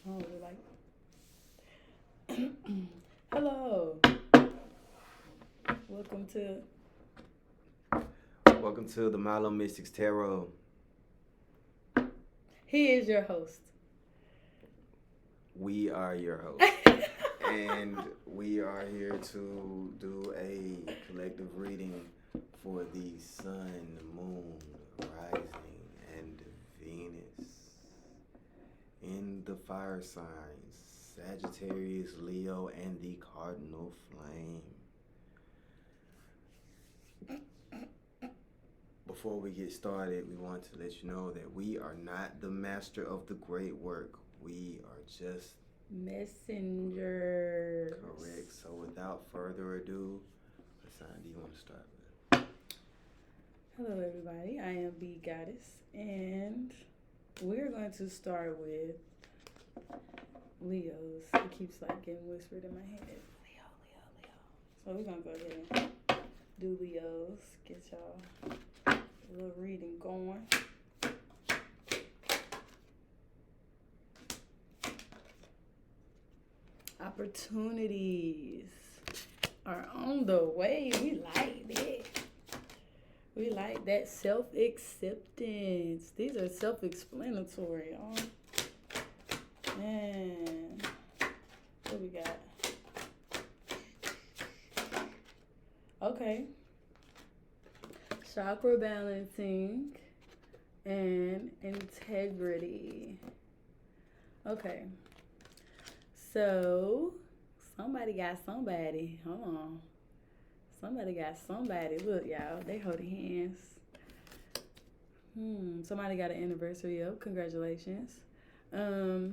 Oh, like, hello. Welcome to. Welcome to the Milo Mystics Tarot. He is your host. We are your host. And we are here to do a collective reading for the Sun, Moon, Rising, and Venus in the fire signs Sagittarius, Leo, and the Cardinal Flame. Before we get started, we want to let you know that we are not the master of the great work. We are just Messenger. correct. So without further ado, Hassan, do you want to start with? Hello, everybody. I am B Goddess, and we're going to start with Leos. It keeps like getting whispered in my head. Leo, Leo, Leo. So we're gonna go ahead and do Leos. Get y'all a little reading going. Opportunities are on the way. We like that. We like that self-acceptance. These are self-explanatory. Oh, man. What we got? Okay. Chakra balancing and integrity. Okay. So, somebody got somebody. Hold on. Somebody got somebody. Look, y'all. They holding hands. Somebody got an anniversary up. Congratulations. There's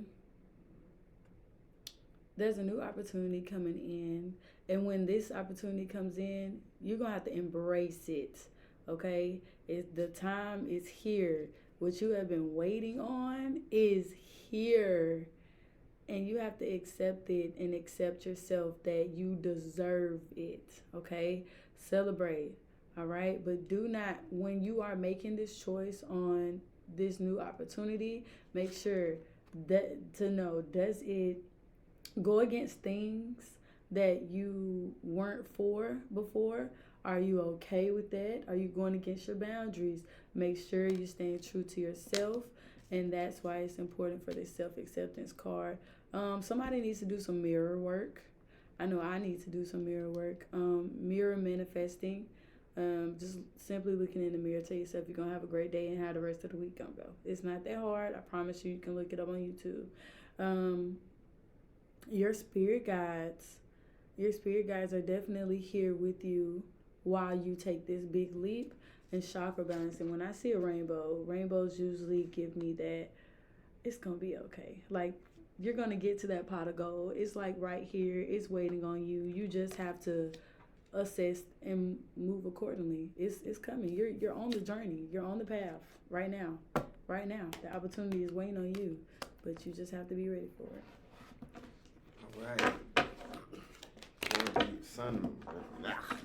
a new opportunity coming in. And when this opportunity comes in, you're going to have to embrace it. Okay? The time is here. What you have been waiting on is here. And you have to accept it and accept yourself that you deserve it. Okay? Celebrate. All right? But do not, when you are making this choice on this new opportunity, make sure that to know, does it go against things that you weren't for before? Are you okay with that? Are you going against your boundaries? Make sure you're staying true to yourself. And that's why it's important for this self-acceptance card. Somebody needs to do some mirror work. I know I need to do some mirror work. Mirror manifesting. Just simply looking in the mirror, tell yourself you're going to have a great day and how the rest of the week going to go. It's not that hard. I promise you, you can look it up on YouTube. Your spirit guides. Your spirit guides are definitely here with you while you take this big leap and chakra balancing. When I see a rainbow, rainbows usually give me that it's gonna be okay. Like, you're gonna get to that pot of gold. It's like right here. It's waiting on you. You just have to assess and move accordingly. It's coming. You're on the journey. You're on the path right now. Right now, the opportunity is waiting on you, but you just have to be ready for it. All right.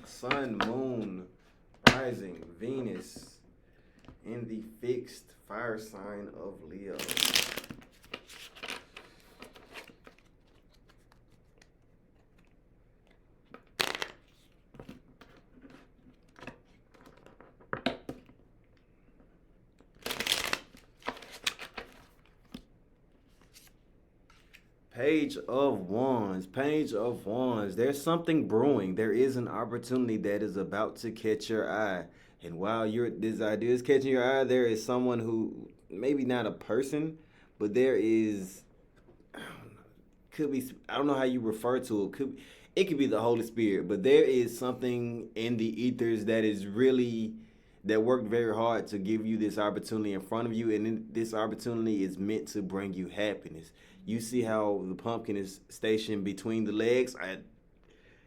Sun, Moon, Rising, Venus in the fixed fire sign of Leo. Page of Wands. Page of Wands. There's something brewing. There is an opportunity that is about to catch your eye. And while this idea is catching your eye, there is someone who, maybe not a person, but there is, could be, I don't know how you refer to it. It could be the Holy Spirit, but there is something in the ethers that is really, that worked very hard to give you this opportunity in front of you, and this opportunity is meant to bring you happiness. You see how the pumpkin is stationed between the legs.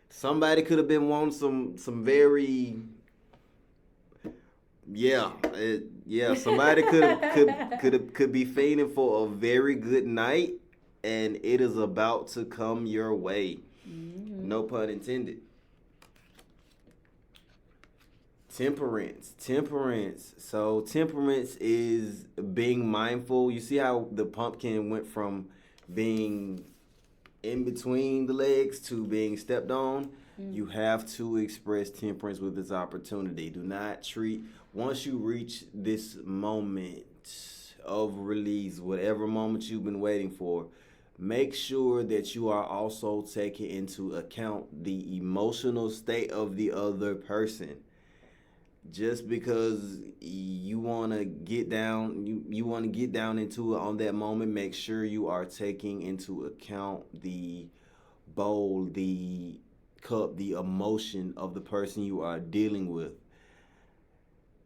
Somebody could have been wanting some very, yeah. Somebody could be fiending for a very good night, and it is about to come your way. No pun intended. Temperance. So temperance is being mindful. You see how the pumpkin went from being in between the legs to being stepped on, you have to express temperance with this opportunity. Do not treat, once you reach this moment of release, whatever moment you've been waiting for, make sure that you are also taking into account the emotional state of the other person. Just because you want to get down, you want to get down into it on that moment, make sure you are taking into account the bowl, the cup, the emotion of the person you are dealing with,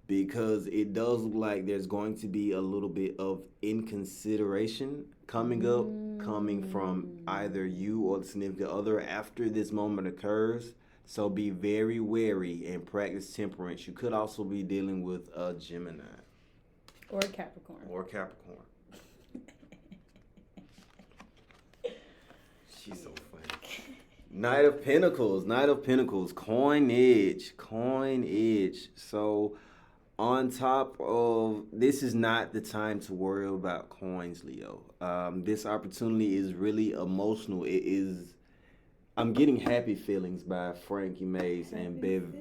because it does look like there's going to be a little bit of inconsideration coming up, coming from either you or the significant other after this moment occurs. So be very wary and practice temperance. You could also be dealing with a Gemini or Capricorn. She's so funny. Knight of Pentacles, coinage. So on top of, this is not the time to worry about coins, Leo. This opportunity is really emotional. It is. I'm getting Happy Feelings by Frankie Mays and Bev.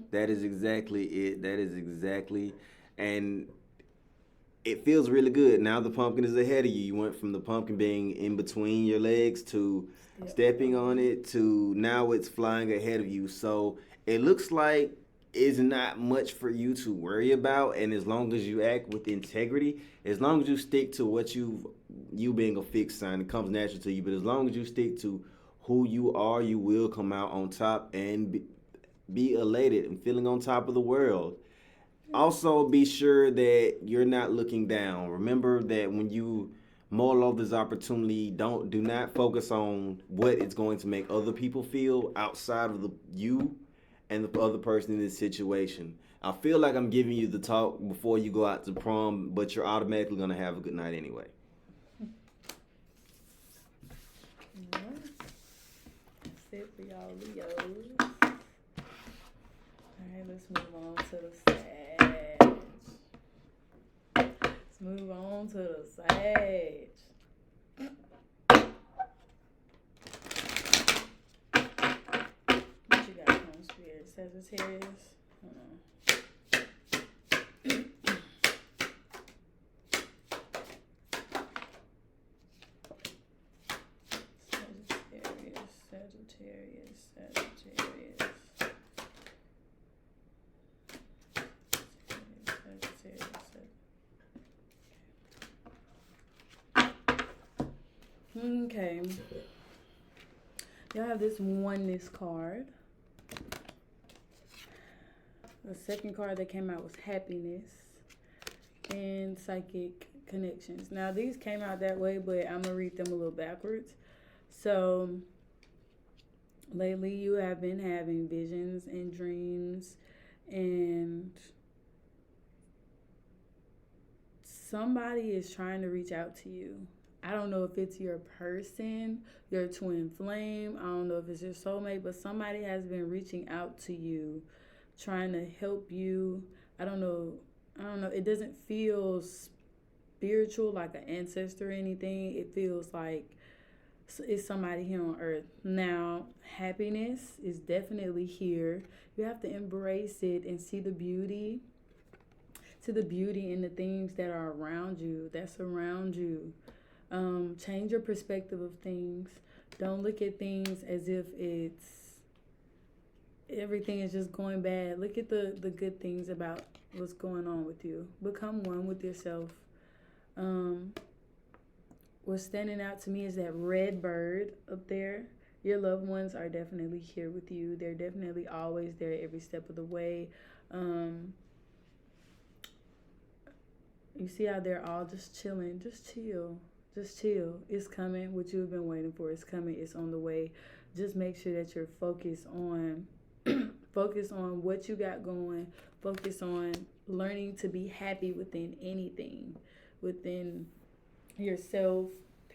That is exactly it. And it feels really good. Now the pumpkin is ahead of you. You went from the pumpkin being in between your legs to stepping on it to now it's flying ahead of you. So it looks like it's not much for you to worry about. And as long as you act with integrity, as long as you stick to what you being a fixed sign, it comes natural to you. But as long as you stick to who you are, you will come out on top and be elated and feeling on top of the world. Also, be sure that you're not looking down. Remember that when you mull over this opportunity, do not focus on what it's going to make other people feel outside of you and the other person in this situation. I feel like I'm giving you the talk before you go out to prom, but you're automatically going to have a good night anyway. That's it for y'all Leos. Alright, let's move on to the Sag. Let's move on to the Sag. What you got from Spirit? Sagittarius? Sagittarius. Okay. Y'all have this oneness card. The second card that came out was happiness and psychic connections. Now, these came out that way, but I'm going to read them a little backwards. So, lately you have been having visions and dreams, and somebody is trying to reach out to you. I don't know if it's your person, your twin flame. I don't know if it's your soulmate, but somebody has been reaching out to you, trying to help you. I don't know. It doesn't feel spiritual like an ancestor or anything. It feels like it's somebody here on earth. Now, happiness is definitely here. You have to embrace it and see the beauty. See the beauty in the things that are around you, that surround you. Change your perspective of things. Don't look at things as if everything is just going bad. Look at the good things about what's going on with you. Become one with yourself. What's standing out to me is that red bird up there. Your loved ones are definitely here with you. They're definitely always there every step of the way. You see how they're all just chilling. Just chill. It's coming. What you've been waiting for is coming. It's on the way. Just make sure that you're focused on what you got going. Focus on learning to be happy within anything, within yourself,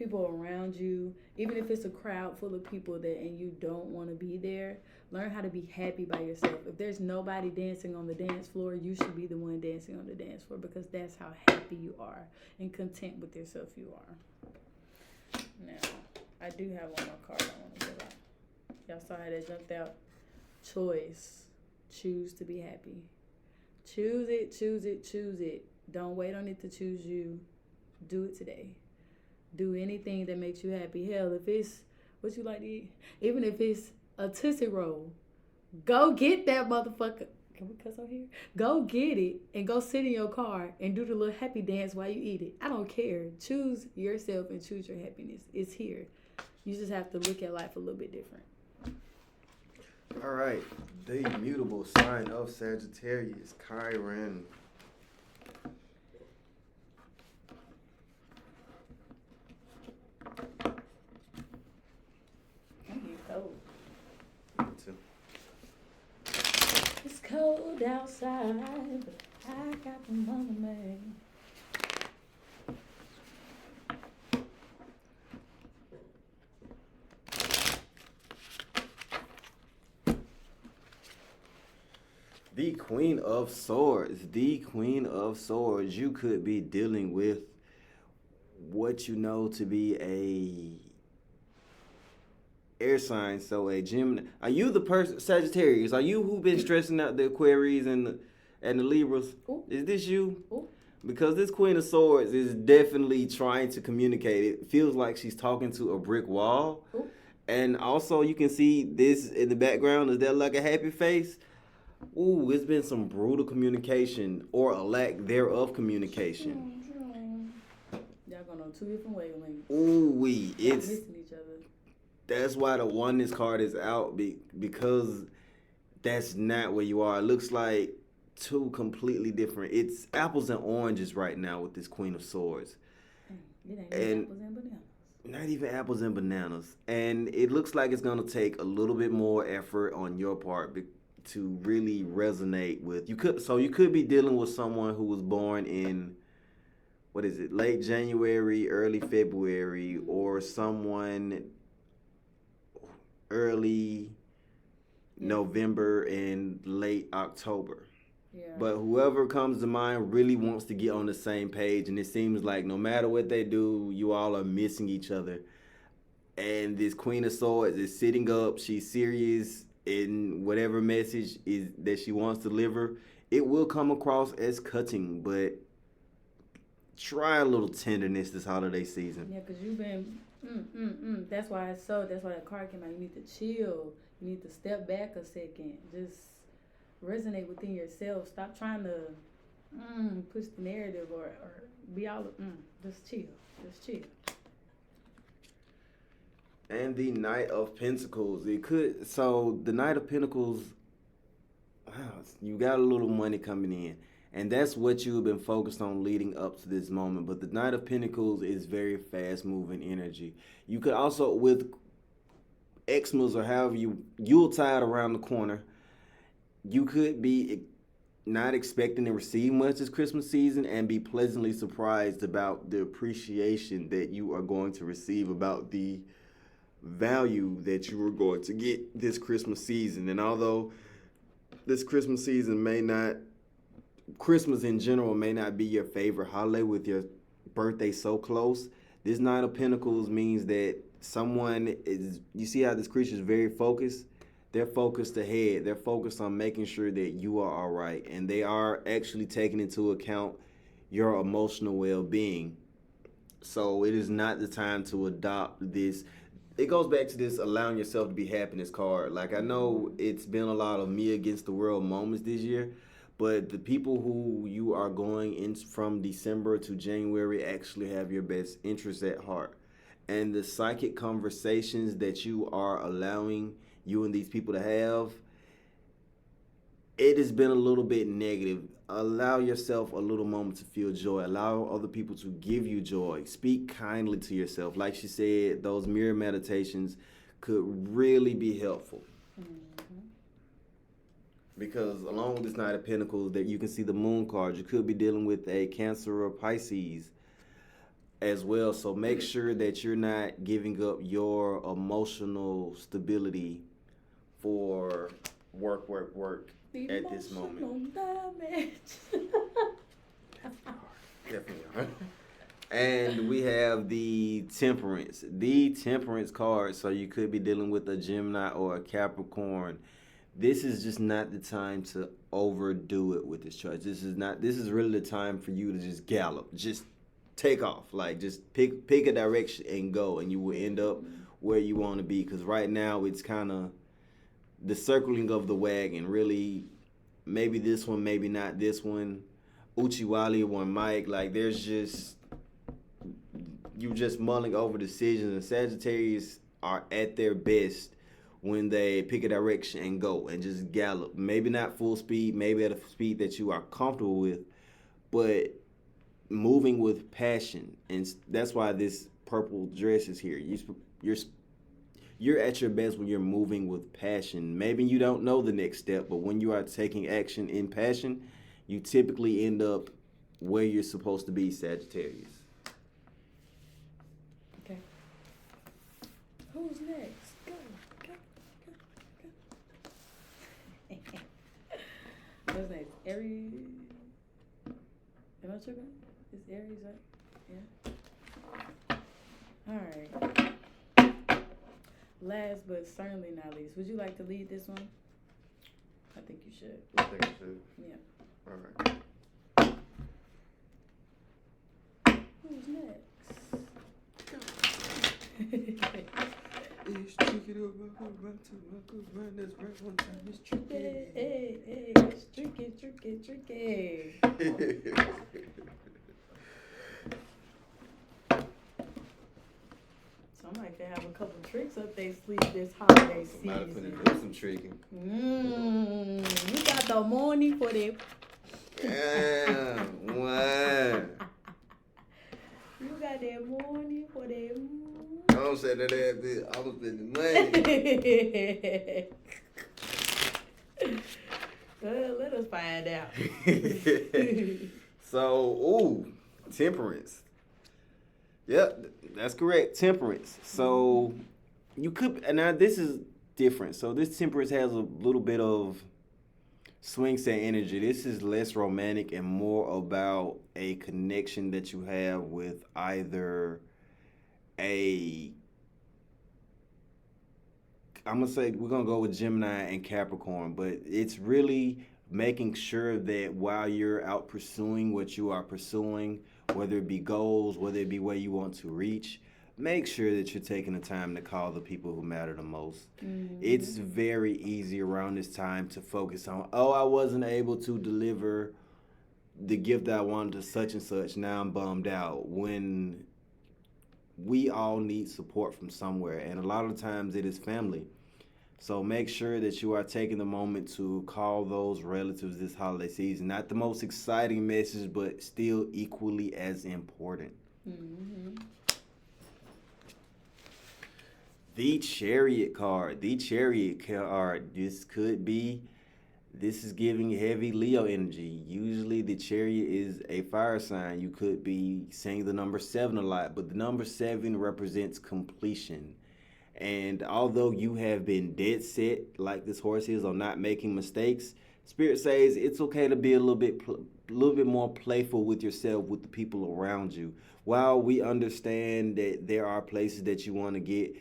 people around you, even if it's a crowd full of people that and you don't want to be there, learn how to be happy by yourself. If there's nobody dancing on the dance floor, you should be the one dancing on the dance floor because that's how happy you are and content with yourself you are. Now, I do have one more card I want to pull out. Y'all saw how that jumped out. Choice. Choose to be happy. Choose it, choose it, choose it. Don't wait on it to choose you. Do it today. Do anything that makes you happy. Hell, if it's what you like to eat, even if it's a Tootsie Roll, go get that motherfucker. Can we cuss on here? Go get it and go sit in your car and do the little happy dance while you eat it. I don't care. Choose yourself and choose your happiness. It's here. You just have to look at life a little bit different. All right. The immutable sign of Sagittarius, Chiron. It's cold outside, but I got the money made. The Queen of Swords. The Queen of Swords. You could be dealing with what you know to be a air sign, so a Gemini. Are you the person, Sagittarius? Are you who been stressing out the Aquarius and the Libras? Ooh. Is this you? Ooh. Because this Queen of Swords is definitely trying to communicate. It feels like she's talking to a brick wall. Ooh. And also you can see this in the background. Is that like a happy face? Ooh, it's been some brutal communication or a lack thereof communication. Y'all going on two different wavelengths. Ooh, it's missing each other. That's why the oneness card is out because that's not where you are. It looks like two completely different. It's apples and oranges right now with this Queen of Swords. It ain't even apples and bananas. Not even apples and bananas. And it looks like it's going to take a little bit more effort on your part to really resonate with. You could be dealing with someone who was born in, what is it, late January, early February, or someone early November and late October. Yeah. But whoever comes to mind really wants to get on the same page, and it seems like no matter what they do, you all are missing each other. And this Queen of Swords is sitting up. She's serious in whatever message is that she wants to deliver. It will come across as cutting, but try a little tenderness this holiday season. Yeah, because you've been That's why that card came out. You need to chill. You need to step back a second. Just resonate within yourself. Stop trying to push the narrative or be all just chill. Just chill. And the Knight of Pentacles. The Knight of Pentacles, you got a little money coming in. And that's what you've been focused on leading up to this moment. But the Knight of Pentacles is very fast-moving energy. You could also, with Xmas or however Yuletide around the corner, you could be not expecting to receive much this Christmas season and be pleasantly surprised about the appreciation that you are going to receive, about the value that you are going to get this Christmas season. And although this Christmas season Christmas in general may not be your favorite holiday with your birthday so close, this Knight of Pentacles means that you see how this creature is very focused? They're focused ahead. They're focused on making sure that you are all right. And they are actually taking into account your emotional well-being. So it is not the time to adopt this. It goes back to this allowing yourself to be happiness card. Like, I know it's been a lot of me against the world moments this year, but the people who you are going in from December to January actually have your best interests at heart. And the psychic conversations that you are allowing you and these people to have, it has been a little bit negative. Allow yourself a little moment to feel joy. Allow other people to give you joy. Speak kindly to yourself. Like she said, those mirror meditations could really be helpful. Mm-hmm. Because along with this Knight of Pentacles, that you can see the Moon card. You could be dealing with a Cancer or Pisces. as well. So make sure that you're not giving up your emotional stability for work at this moment. Emotional damage. Definitely are. And we have the temperance. The temperance card. So you could be dealing with a Gemini or a Capricorn. This is just not the time to overdo it with this chart. This is really the time for you to just gallop. Just take off. Like just pick a direction and go, and you will end up where you want to be. Because right now it's kind of the circling of the wagon. Really, maybe this one, maybe not this one. Uchiwali or Mike. Like there's just you just mulling over decisions, and Sagittarius are at their best when they pick a direction and go and just gallop. Maybe not full speed, maybe at a speed that you are comfortable with, but moving with passion. And that's why this purple dress is here. You're at your best when you're moving with passion. Maybe you don't know the next step, but when you are taking action in passion, you typically end up where you're supposed to be, Sagittarius. Okay. Who's next? Go. Who's next? Aries. Am I tripping? It's Aries, right? Yeah. All right. Last but certainly not least, would you like to lead this one? I think you should. I think I should. Yeah. All right. Who's next? It's tricky to run that's right one time. It's tricky. Hey, it's tricky. Somebody could have a couple tricks up their sleeve this holiday Somebody season. finna do some tricking. You got the money for that. Yeah, wow. You got that money for that. I don't say that bit. I was spending money. Let us find out. So, temperance. Yep, that's correct. Temperance. So, you could, and now this is different. So, this temperance has a little bit of swing set energy. This is less romantic and more about a connection that you have with either I'm going to say we're going to go with Gemini and Capricorn, but it's really making sure that while you're out pursuing what you are pursuing, whether it be goals, whether it be where you want to reach, make sure that you're taking the time to call the people who matter the most. Mm-hmm. It's very easy around this time to focus on, I wasn't able to deliver the gift that I wanted to such and such. Now I'm bummed out. When we all need support from somewhere, and a lot of times it is family. So make sure that you are taking the moment to call those relatives this holiday season. Not the most exciting message, but still equally as important. Mm-hmm. The Chariot card. This is giving heavy Leo energy. Usually the Chariot is a fire sign. You could be saying the number 7 a lot, but the number 7 represents completion. And although you have been dead set, like this horse is, on not making mistakes, Spirit says it's okay to be a little bit more playful with yourself, with the people around you. While we understand that there are places that you want to get,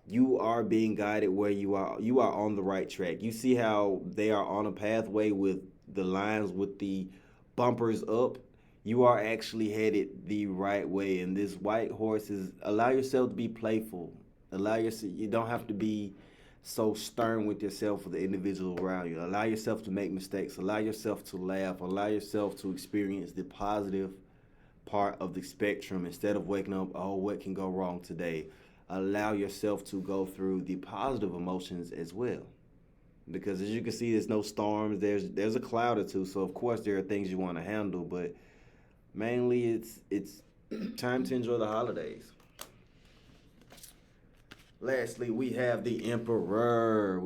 you are being guided where you are. You are on the right track. You see how they are on a pathway with the lines with the bumpers up. You are actually headed the right way. And this white horse is, allow yourself to be playful. You don't have to be so stern with yourself or the individual around you. Allow yourself to make mistakes. Allow yourself to laugh. Allow yourself to experience the positive part of the spectrum instead of waking up, what can go wrong today? Allow yourself to go through the positive emotions as well. Because as you can see, there's no storms. There's a cloud or two. So, of course, there are things you want to handle. But mainly, it's time to enjoy the holidays. Lastly, we have the Emperor.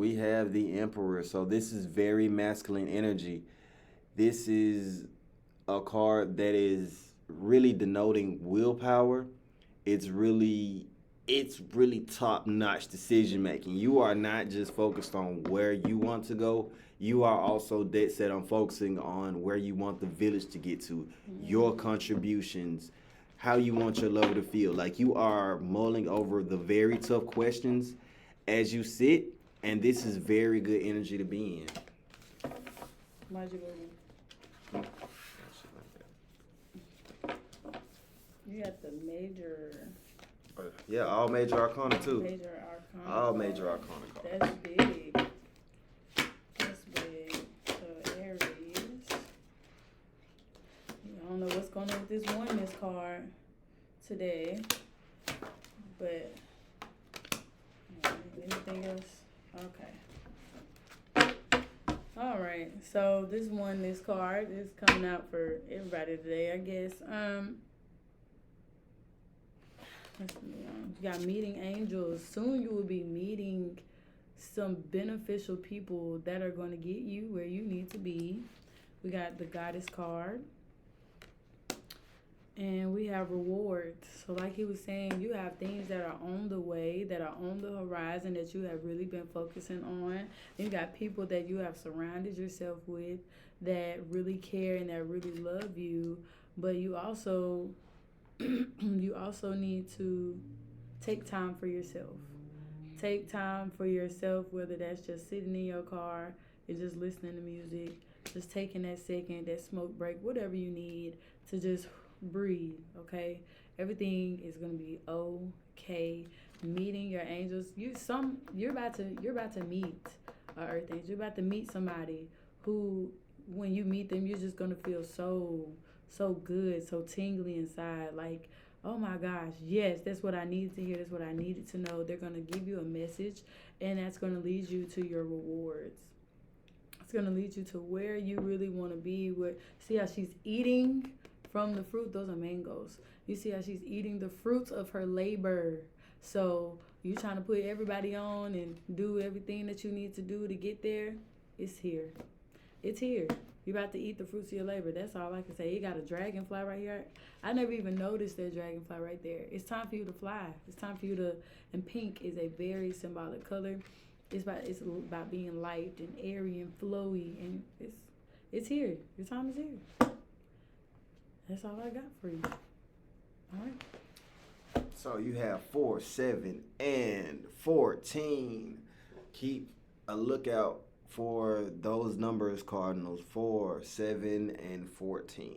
So this is very masculine energy. This is a card that is really denoting willpower. It's really top-notch decision making. You are not just focused on where you want to go. You are also dead set on focusing on where you want the village to get to, your contributions, how you want your lover to feel. Like you are mulling over the very tough questions as you sit, and this is very good energy to be in. Why'd you go in? You got the major. Yeah, all major arcana too. Major arcana. All major arcana cards. That's big. That's big. So Aries. I don't know what's going on with this oneness card today, but anything else? Okay. All right. So this oneness card is coming out for everybody today, I guess. You got meeting angels. Soon you will be meeting some beneficial people that are going to get you where you need to be. We got the goddess card. And we have rewards. So like he was saying, you have things that are on the way, that are on the horizon that you have really been focusing on. You got people that you have surrounded yourself with that really care and that really love you. But you also need to take time for yourself. Take time for yourself, whether that's just sitting in your car and just listening to music, just taking that second, that smoke break, whatever you need to just breathe, okay? Everything is gonna be okay. Meeting your angels. You're about to meet earth angel. You're about to meet somebody who, when you meet them, you're just gonna feel so good, so tingly inside, like, oh my gosh, yes, that's what I needed to hear, that's what I needed to know. They're going to give you a message, and that's going to lead you to your rewards. It's going to lead you to where you really want to be. See how she's eating from the fruit? Those are mangoes. You see how she's eating the fruits of her labor. So you trying to put everybody on and do everything that you need to do to get there? It's here. It's here. You're about to eat the fruits of your labor. That's all I can say. You got a dragonfly right here. I never even noticed that dragonfly right there. It's time for you to fly. It's time for you to, and pink is a very symbolic color. It's about being light and airy and flowy, and it's here. Your time is here. That's all I got for you. All right. So you have 4, 7, and 14. Keep a lookout for those numbers, Cardinals, 4, 7, and 14.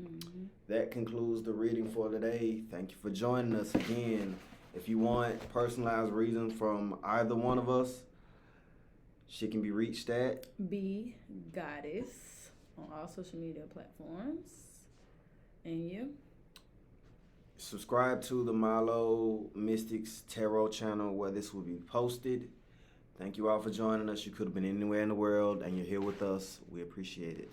Mm-hmm. That concludes the reading for today. Thank you for joining us again. If you want personalized readings from either one of us, she can be reached at B Goddess on all social media platforms. And you? Subscribe to the Milo Mystics Tarot channel where this will be posted. Thank you all for joining us. You could have been anywhere in the world, and you're here with us. We appreciate it.